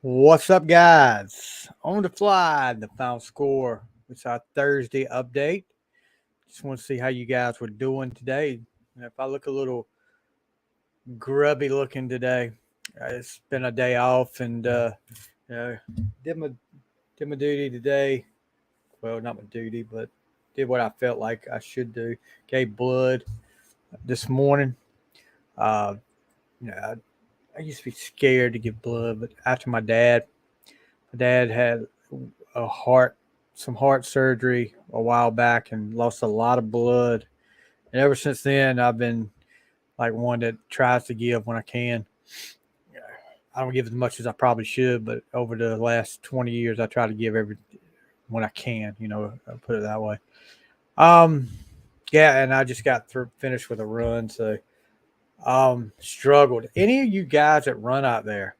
What's up, guys? On the fly, the final score. It's our Thursday update. Just want to see how you guys were doing today. If I look a little grubby looking today, it's been a day off and you know, did my did my duty today. Well, not my duty, but did what I felt like I should do. Gave blood this morning. Uh, I used to be scared to give blood, but after my dad had a heart some heart surgery a while back and lost a lot of blood. And ever since then, I've been like one that tries to give when I can. I don't give as much as I probably should, but over the last 20 years, I try to give every when I can. I'll put it that way. Um, yeah, and I just got finished with a run, so struggled. Any of you guys that run out there?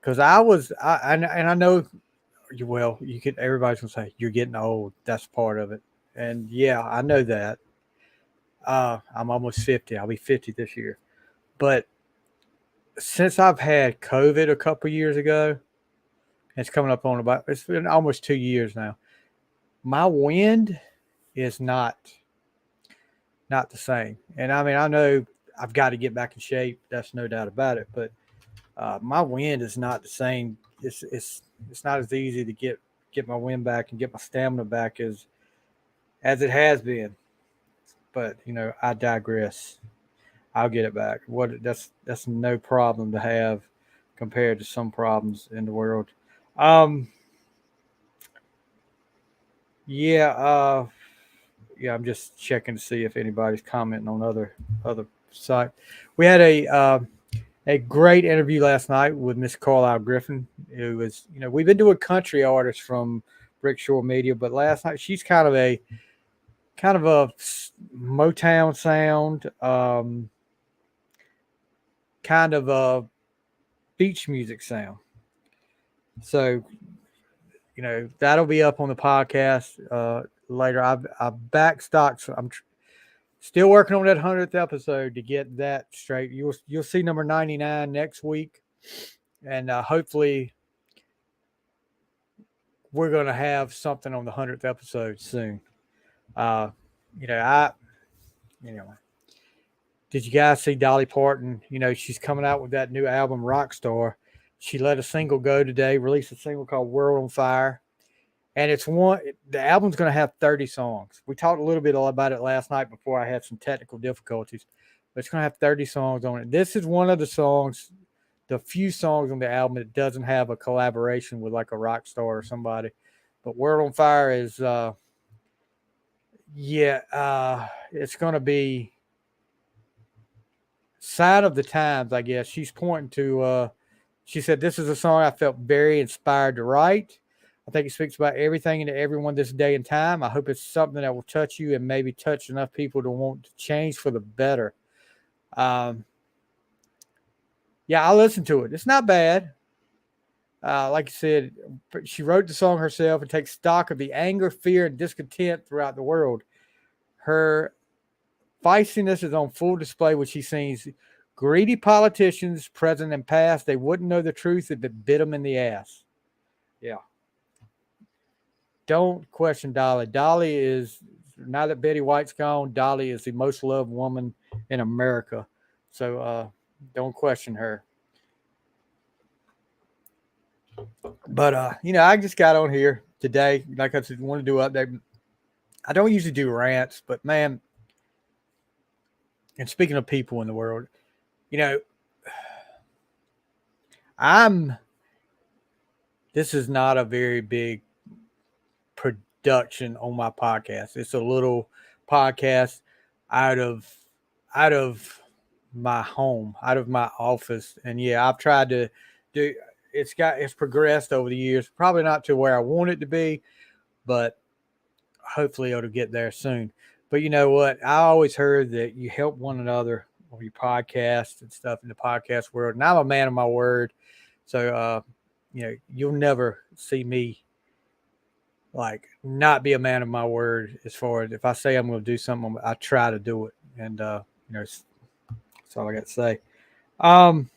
Because and I know you could. Everybody's gonna say you're getting old. That's part of it, and yeah, I know that. I'm almost 50. I'll be 50 this year. But since I've had COVID a couple years ago, it's coming up on about. It's been almost 2 years now. My wind is not the same, and I mean I know I've got to get back in shape. That's no doubt about it. But my wind is not the same. It's not as easy to get my wind back and get my stamina back as it has been. But I digress. I'll get it back. That's no problem to have compared to some problems in the world. Um, yeah, yeah. I'm just checking to see if anybody's commenting on other site. We had a great interview last night with Miss Carlisle Griffin. It was we've been doing country artists from Brickshore Media, but last night she's kind of a Motown sound, kind of a beach music sound. So that'll be up on the podcast later. I backstocked. So still working on that 100th episode to get that straight. You'll see number 99 next week, and hopefully we're gonna have something on the 100th episode soon. Uh, I did you guys see Dolly Parton? She's coming out with that new album, Rockstar. She let a single go today, released a single called World on Fire. And the album's going to have 30 songs. We talked a little bit about it last night before I had some technical difficulties, but it's going to have 30 songs on it. This is one of the few songs on the album that doesn't have a collaboration with like a rock star or somebody. But World on Fire is, it's going to be sign of the times, I guess. She's pointing to, she said, this is a song I felt very inspired to write. I think it speaks about everything and everyone this day and time. I hope it's something that will touch you and maybe touch enough people to want to change for the better. Um, yeah, I listened to it. It's not bad. Like I said, she wrote the song herself and takes stock of the anger, fear, and discontent throughout the world. Her feistiness is on full display when she sings, greedy politicians, present and past, they wouldn't know the truth if it bit them in the ass. Yeah. Don't question Dolly. Dolly is, now that Betty White's gone, Dolly is the most loved woman in America. So don't question her. But I just got on here today. Like I said, want to do an update. I don't usually do rants, but man, and speaking of people in the world, you know, I'm this is not a very big production on my podcast. It's a little podcast out of out of my home, out of my office. And yeah, I've tried to do it's progressed over the years. Probably not to where I want it to be, but hopefully it'll get there soon. But you know what? I always heard that you help one another on your podcast and stuff in the podcast world. And I'm a man of my word. So you'll never see me like not be a man of my word as far as if I say I'm going to do something, I try to do it. And that's all I got to say. Um,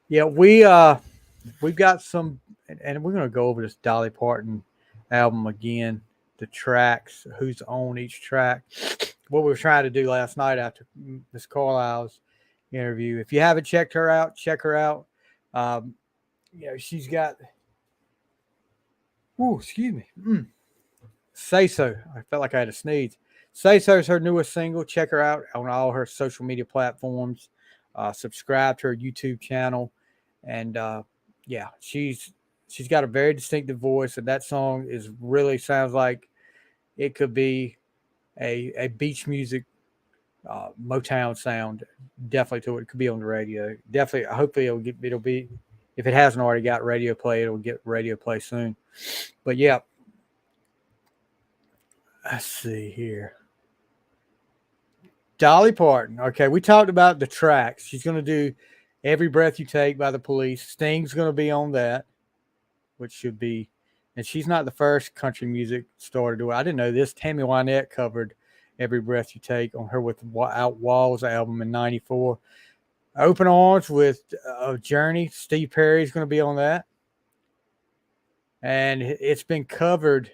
Yeah, we've got some, and we're gonna go over this Dolly Parton album again. The tracks, who's on each track. What we were trying to do last night after Miss Carlisle's interview. If you haven't checked her out, check her out. Um, she's got. Ooh, excuse me. Say So. I felt like I had a sneeze. Say So is her newest single. Check her out on all her social media platforms. Subscribe to her YouTube channel, and yeah, she's got a very distinctive voice, and that song is really sounds like it could be a beach music Motown sound. Definitely to it. It could be on the radio. Definitely. Hopefully, it'll be if it hasn't already got radio play, it'll get radio play soon. But yeah, let's see here. Dolly Parton. Okay, we talked about the tracks. She's going to do Every Breath You Take by the Police. Sting's going to be on that, which should be. And she's not the first country music star to do it. I didn't know this. Tammy Wynette covered Every Breath You Take on her with Out Walls album in '94. Open Arms with Journey. Steve Perry's going to be on that. And it's been covered.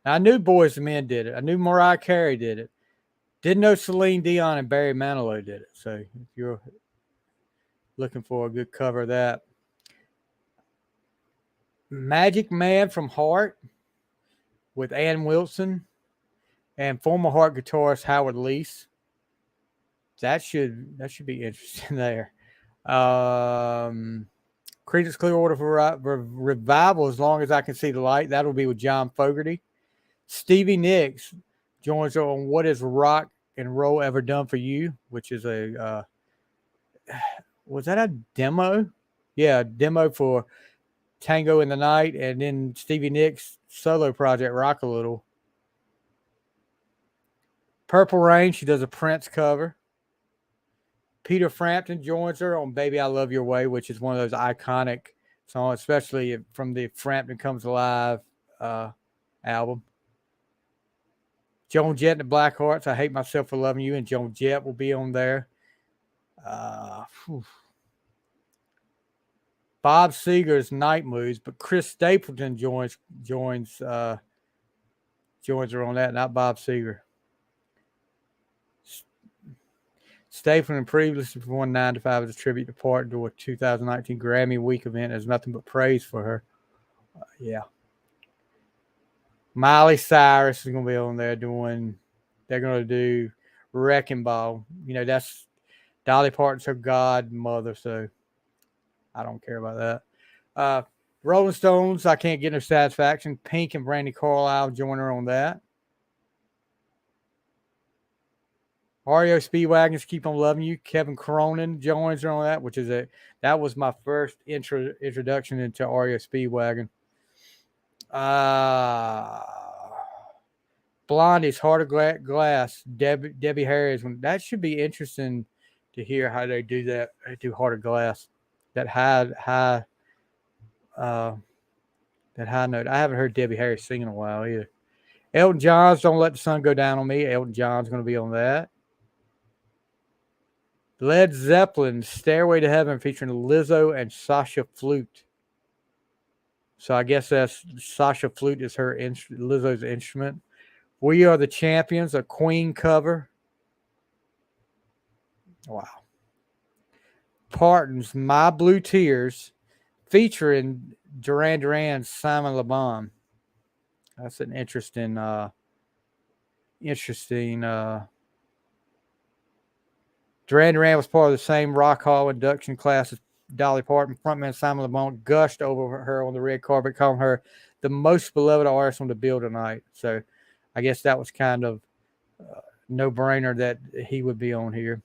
I knew Boyz II Men did it. I knew Mariah Carey did it. Didn't know Celine Dion and Barry Manilow did it. So if you're looking for a good cover of that. Magic Man from Heart with Ann Wilson and former Heart guitarist Howard Leese. That should be interesting there. Creedence Clearwater Revival, As Long as I Can See the Light. That'll be with John Fogerty. Stevie Nicks joins on What Has Rock and Roll Ever Done for You, which is a was that a demo? Yeah, demo for Tango in the Night, and then Stevie Nicks' solo project, Rock a Little. Purple Rain, she does a Prince cover. Peter Frampton joins her on Baby I Love Your Way, which is one of those iconic songs, especially from the Frampton Comes Alive album. Joan Jett and the Blackhearts, I Hate Myself for Loving You, and Joan Jett will be on there. Bob Seger's Night Moves, but Chris Stapleton joins her on that, not Bob Seger. Stapleton previously won 9 to 5 as a tribute to Parton to a 2019 Grammy Week event. There's nothing but praise for her. Yeah. Miley Cyrus is going to be on there they're going to do Wrecking Ball. That's Dolly Parton's her godmother, so I don't care about that. Rolling Stones, I Can't Get No Satisfaction. Pink and Brandi Carlile join her on that. REO Speedwagon's Keep on Loving You. Kevin Cronin joins her on that, that was my first introduction into REO Speedwagon. Blondie's Heart of Glass. Debbie Harry's one. That should be interesting to hear how they do that. They do Heart of Glass. That high note. I haven't heard Debbie Harry sing in a while either. Elton John's Don't Let the Sun Go Down on Me. Elton John's going to be on that. Led Zeppelin's Stairway to Heaven featuring Lizzo and Sasha Flute. So I guess that's Sasha Flute is Lizzo's instrument. We Are the Champions, a Queen cover. Wow. Parton's My Blue Tears featuring Duran Duran's Simon Le Bon. That's an interesting Duran Duran was part of the same Rock Hall induction class as Dolly Parton. Frontman Simon Le Bon gushed over her on the red carpet, calling her the most beloved artist on the bill tonight. So I guess that was kind of no-brainer that he would be on here.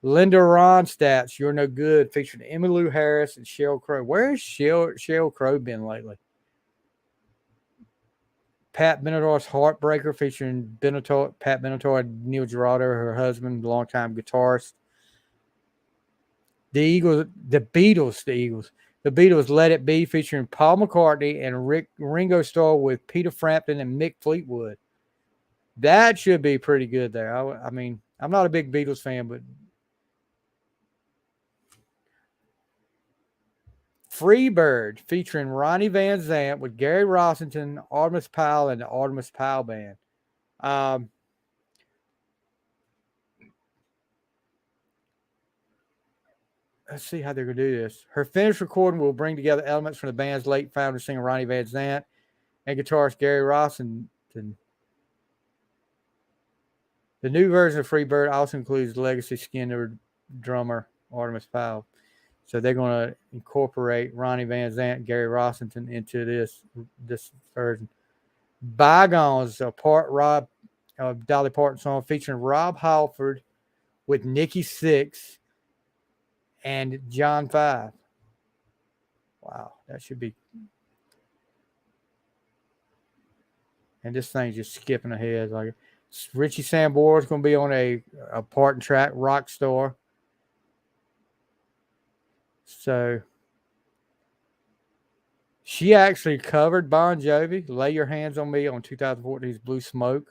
Linda Ronstadt's You're No Good, featuring Emmylou Harris and Sheryl Crow. Where has Sheryl Crow been lately? Pat Benatar's Heartbreaker, featuring Pat Benatar and Neil Giraldo, her husband, longtime guitarist. The Beatles, Let It Be, featuring Paul McCartney and Ringo Starr with Peter Frampton and Mick Fleetwood. That should be pretty good there. I mean, I'm not a big Beatles fan, but Freebird featuring Ronnie Van Zant with Gary Rossington, Artemis Powell, and the Artemis Powell Band. Let's see how they're going to do this. Her finished recording will bring together elements from the band's late founder singer Ronnie Van Zant and guitarist Gary Rossington. The new version of Freebird also includes Legacy Skinner drummer Artemis Powell. So they're going to incorporate Ronnie Van Zant and Gary Rossington into this version. Bygones, a Dolly Parton song featuring Rob Halford with Nikki Sixx and John Five. Wow, that should be. And this thing's just skipping ahead. Like Richie Sambora is going to be on a Parton track, Rockstar. So she actually covered Bon Jovi, Lay Your Hands on Me on 2014's Blue Smoke.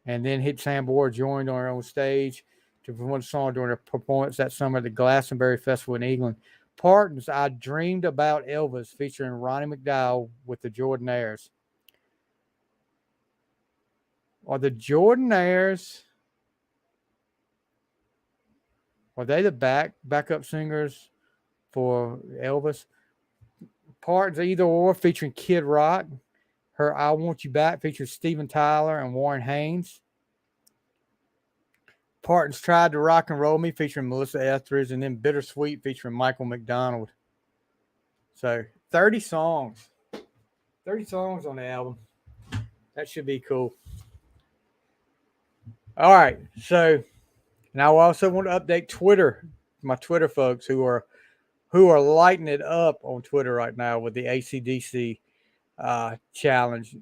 And then Sambora joined on her own stage to perform the song during a performance that summer at the Glastonbury Festival in England. Parton's I Dreamed About Elvis featuring Ronnie McDowell with the Jordanaires. Are the Jordanaires, are they the backup singers for Elvis? Parton's Either Or featuring Kid Rock. Her I Want You Back features Steven Tyler and Warren Haynes. Parton's Tried to Rock and Roll Me featuring Melissa Etheridge, and then Bittersweet featuring Michael McDonald. So 30 songs. 30 songs on the album. That should be cool. All right. So now I also want to update Twitter, my Twitter folks who are lighting it up on Twitter right now with the AC/DC challenge.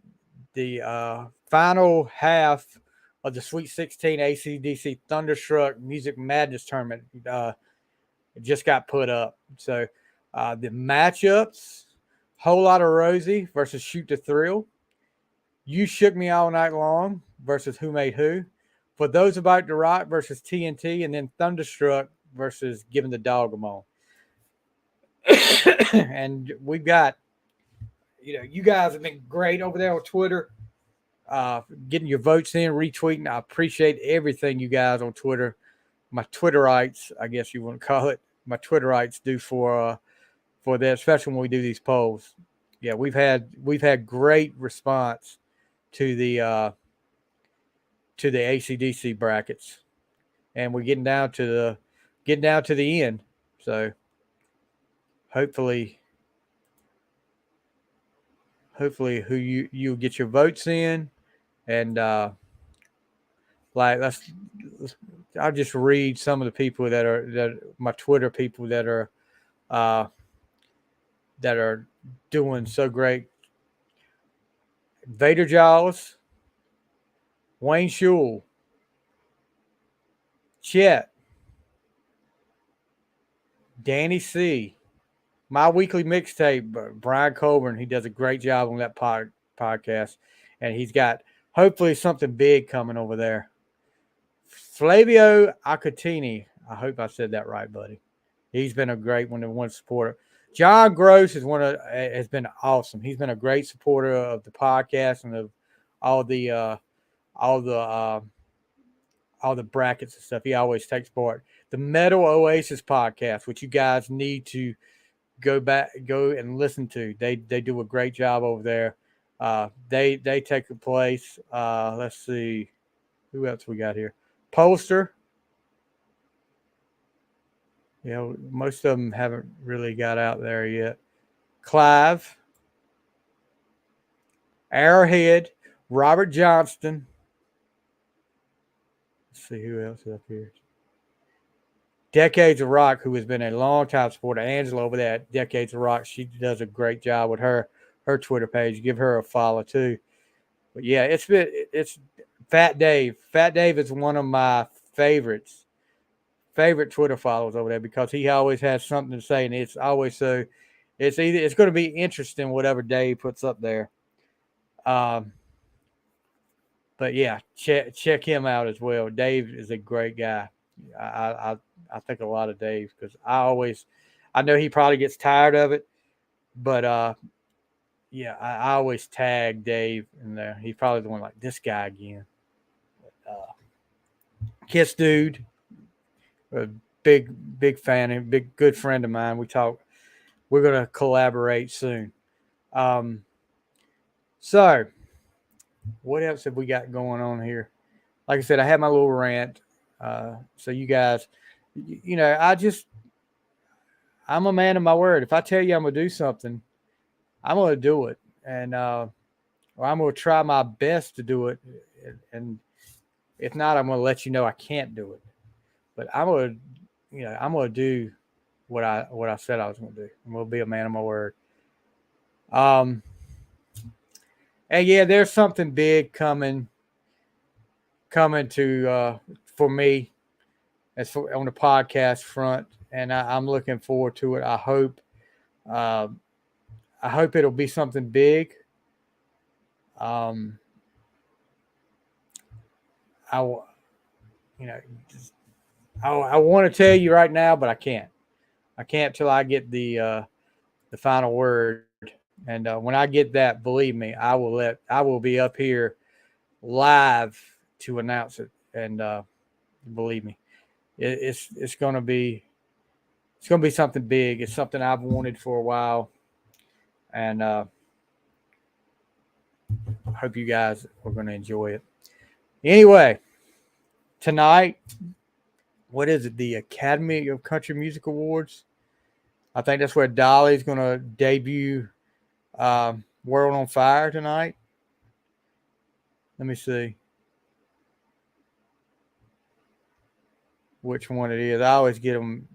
The final half of the Sweet 16 AC/DC Thunderstruck Music Madness Tournament just got put up. So the matchups, Whole Lotta Rosie versus Shoot the Thrill. You Shook Me All Night Long versus Who Made Who. For Those About to Rock versus TNT. And then Thunderstruck versus Giving the Dog a Moan. And we've got, you guys have been great over there on Twitter. Getting your votes in, retweeting. I appreciate everything you guys on Twitter. My Twitterites, I guess you want to call it. My Twitterites do for that, especially when we do these polls. Yeah, we've had great response to the AC/DC brackets, and we're getting down to the end. So hopefully who you get your votes in. And I'll just read some of the people that my Twitter people that are doing so great. Vader Jaws, Wayne Shule, Chet, Danny C, My Weekly Mixtape, Brian Colburn. He does a great job on that podcast, and he's got hopefully something big coming over there. Flavio Acatini. I hope I said that right, buddy. He's been a great one supporter. John Gross has been awesome. He's been a great supporter of the podcast and of all the brackets and stuff. He always takes part. The Metal Oasis podcast, which you guys need to go and listen to. They do a great job over there. They take a place. Let's see who else we got here. Poster. Most of them haven't really got out there yet. Clive, Arrowhead, Robert Johnston. Let's see who else is up here. Decades of Rock, who has been a long-time supporter. Angela over there at Decades of Rock, she does a great job with her Twitter page. Give her a follow too. But yeah, it's Fat Dave. Fat Dave is one of my favorite Twitter followers over there because he always has something to say, and it's always so. It's going to be interesting whatever Dave puts up there. But yeah, check him out as well. Dave is a great guy. I think a lot of Dave because I I know he probably gets tired of it, but yeah, I always tag Dave in there. He's probably the one like this guy again. Kiss dude, a big fan and big good friend of mine. We talk. We're gonna collaborate soon. Um, so what else have we got going on here? Like I said, I had my little rant. So you guys, you know, I'm a man of my word. If I tell you I'm gonna do something, I'm gonna do it, and or I'm gonna try my best to do it. And if not, I'm gonna let you know I can't do it. But I'm gonna do what I said I was gonna do. I'm gonna be a man of my word. Um, and yeah, there's something big coming to for me as for on the podcast front, and I'm looking forward to it. Uh, I hope it'll be something big. Um, I you know I want to tell you right now, but I can't. I can't till I get the final word. And when I get that, believe me, I will be up here live to announce it. And believe me, it's gonna be something big. It's something I've wanted for a while, and I hope you guys are gonna enjoy it. Anyway, tonight, what is it? The Academy of Country Music Awards. I think that's where Dolly's gonna debut World on Fire tonight. Let me see which one it is. I always get them.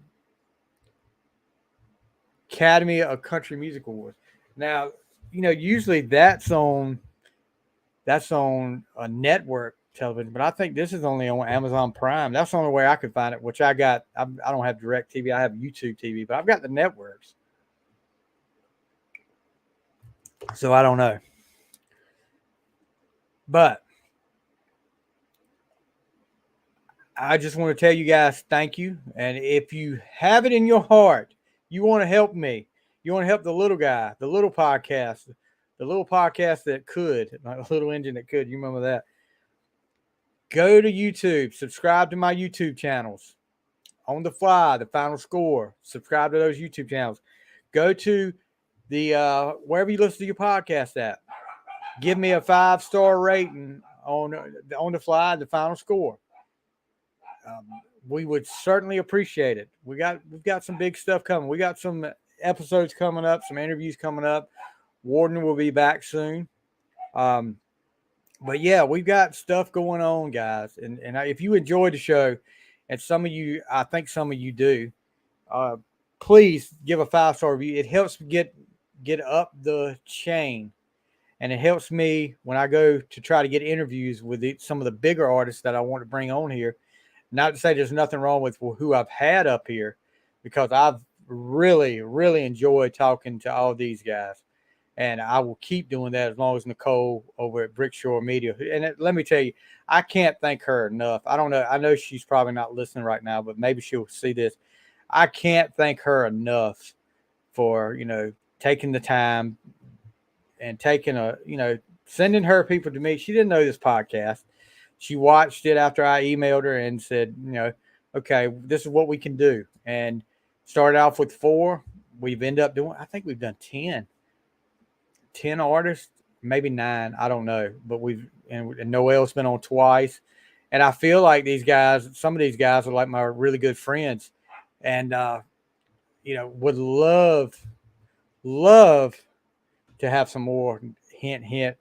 Academy of Country Music Awards. Now, usually that's on a network television, but I think this is only on Amazon Prime. That's the only way I could find it. Which I got. I don't have Direct TV. I have YouTube TV, but I've got the networks, so I don't know. But I just want to tell you guys thank you. And if you have it in your heart, you want to help me, you want to help the little guy, the little podcast that could, like a little engine that could. You remember that? Go to YouTube, subscribe to my YouTube channels. On the Fly, the Final Score. Subscribe to those YouTube channels. Go to the wherever you listen to your podcast at. Give me a 5-star rating on the Fly, the Final Score. Um, we would certainly appreciate it. We've got some big stuff coming. We got some episodes coming up, some interviews coming up. Warden will be back soon. Um, but yeah, we've got stuff going on, guys. And if you enjoyed the show, and I think some of you do, uh, please give a 5-star review. It helps get up the chain, and it helps me when I go to try to get interviews with some of the bigger artists that I want to bring on here. Not to say there's nothing wrong with who I've had up here, because I've really, really enjoyed talking to all these guys. And I will keep doing that as long as Nicole over at Brickshore Media. And let me tell you, I can't thank her enough. I don't know. I know she's probably not listening right now, but maybe she'll see this. I can't thank her enough for, taking the time and sending her people to me. She didn't know this podcast. She watched it after I emailed her and said, okay, this is what we can do. And started off with 4. We've ended up doing, I think we've done 10 artists, maybe 9. I don't know. But and Noel's been on twice. And I feel like some of these guys are like my really good friends. And, would love to have some more. Hint,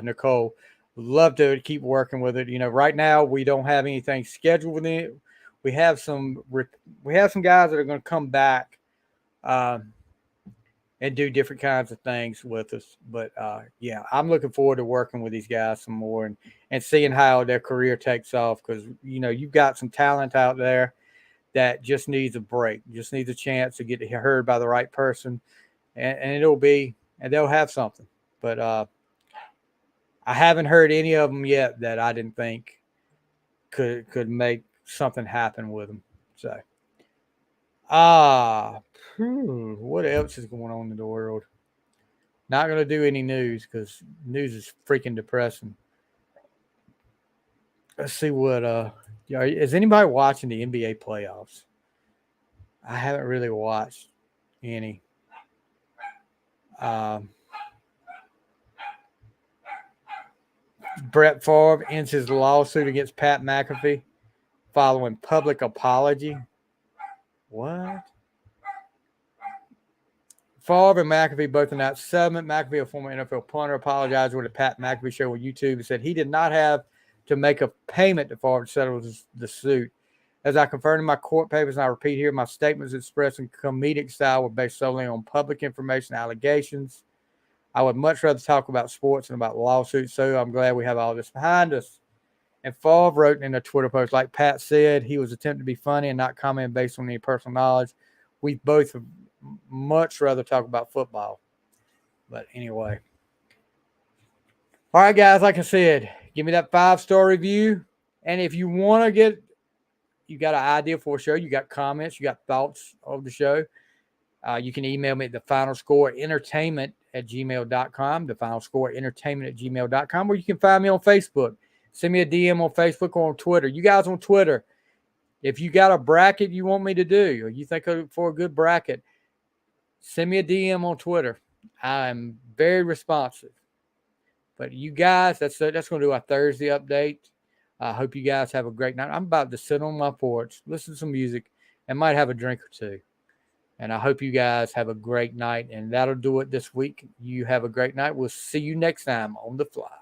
Nicole. Love to keep working with it. Right now we don't have anything scheduled with it. We have some guys that are going to come back and do different kinds of things with us. But yeah, I'm looking forward to working with these guys some more and seeing how their career takes off, because you've got some talent out there that just needs a break, just needs a chance to get heard by the right person, and they'll have something. But I haven't heard any of them yet that I didn't think could make something happen with them. So What else is going on in the world? Not going to do any news because news is freaking depressing. Let's see what is anybody watching the NBA playoffs? I haven't really watched any. Um, Brett Favre ends his lawsuit against Pat McAfee following public apology. What? Favre and McAfee both announced settlement. McAfee, a former NFL punter, apologized with a Pat McAfee show on YouTube and said he did not have to make a payment to Favre to settle the suit. As I confirmed in my court papers, and I repeat here, my statements expressed in comedic style were based solely on public information allegations. I would much rather talk about sports than about lawsuits, so I'm glad we have all this behind us. And Favre wrote in a Twitter post, like Pat said, he was attempting to be funny and not comment based on any personal knowledge. We both much rather talk about football. But anyway. All right, guys, like I said, give me that 5-star review. And if you want to you got an idea for a show, you got comments, you got thoughts of the show, you can email me at thefinalscoreentertainment@gmail.com, thefinalscoreentertainment@gmail.com, or you can find me on Facebook. Send me a DM on Facebook or on Twitter. You guys on Twitter, if you got a bracket you want me to do, or you think for a good bracket, send me a DM on Twitter. I'm very responsive. But you guys, that's going to do our Thursday update. I hope you guys have a great night. I'm about to sit on my porch, listen to some music, and might have a drink or two. And I hope you guys have a great night. And that'll do it this week. You have a great night. We'll see you next time on The Fly.